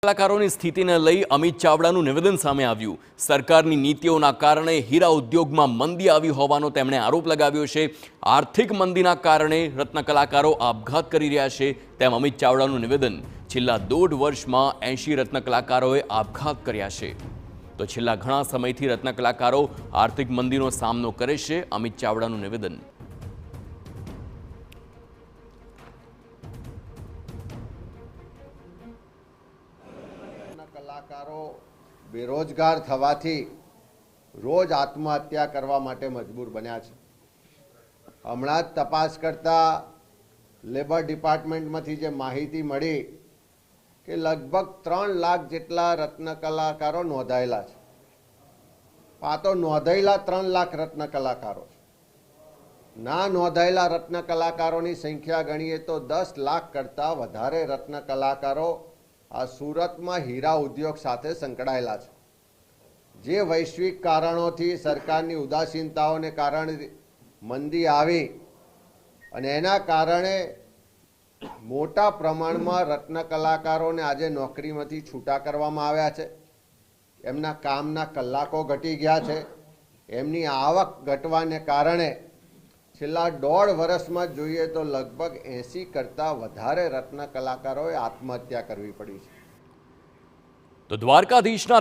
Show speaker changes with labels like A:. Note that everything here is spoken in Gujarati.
A: કલાકારોની સ્થિતિને લઈ અમિત ચાવડાનું નિવેદન સામે આવ્યું। સરકારની નીતિઓના કારણે હીરા ઉદ્યોગમાં મંદી આવી હોવાનો તેમણે આરોપ લગાવ્યો છે। આર્થિક મંદીના કારણે રત્ન કલાકારો આપઘાત કરી રહ્યા છે તેમ અમિત ચાવડાનું નિવેદન। છેલ્લા 1.5 વર્ષમાં 80 રત્ન કલાકારોએ આપઘાત કર્યા છે। તો છેલ્લા ઘણા સમયથી રત્ન કલાકારો આર્થિક મંદીનો સામનો કરે છે। અમિત ચાવડાનું નિવેદન।
B: કલાકારો બેરોજગાર થવાથી રોજ આત્મહત્યા કરવા માટે મજબૂર બન્યા છે। હમણાં જ તપાસ કરતા લેબર ડિપાર્ટમેન્ટમાંથી જે માહિતી મળી કે લગભગ 3 લાખ જેટલા રત્ન કલાકારો નોંધાયેલા છે। આ તો નોંધાયેલા 3 લાખ રત્ન કલાકારો છે। ના નોંધાયેલા રત્ન કલાકારોની સંખ્યા ગણીએ તો 10 લાખ કરતાં વધારે રત્ન કલાકારો આ સુરતમાં હીરા ઉદ્યોગ સાથે સંકળાયેલા છે। જે વૈશ્વિક કારણોથી સરકારની ઉદાસીનતાઓને કારણે મંદી આવી અને એના કારણે મોટા પ્રમાણમાં રત્ન કલાકારોને આજે નોકરીમાંથી છૂટા કરવામાં આવ્યા છે। એમના કામના કલાકો ઘટી ગયા છે। એમની આવક ઘટવાને કારણે છેલ્લા 1.5 વર્ષમાં જોઈએ તો લગભગ 80 કરતાં વધારે રત્ન કલાકારોએ આત્મહત્યા કરવી પડી છે।
A: તો દ્વારકાધીશના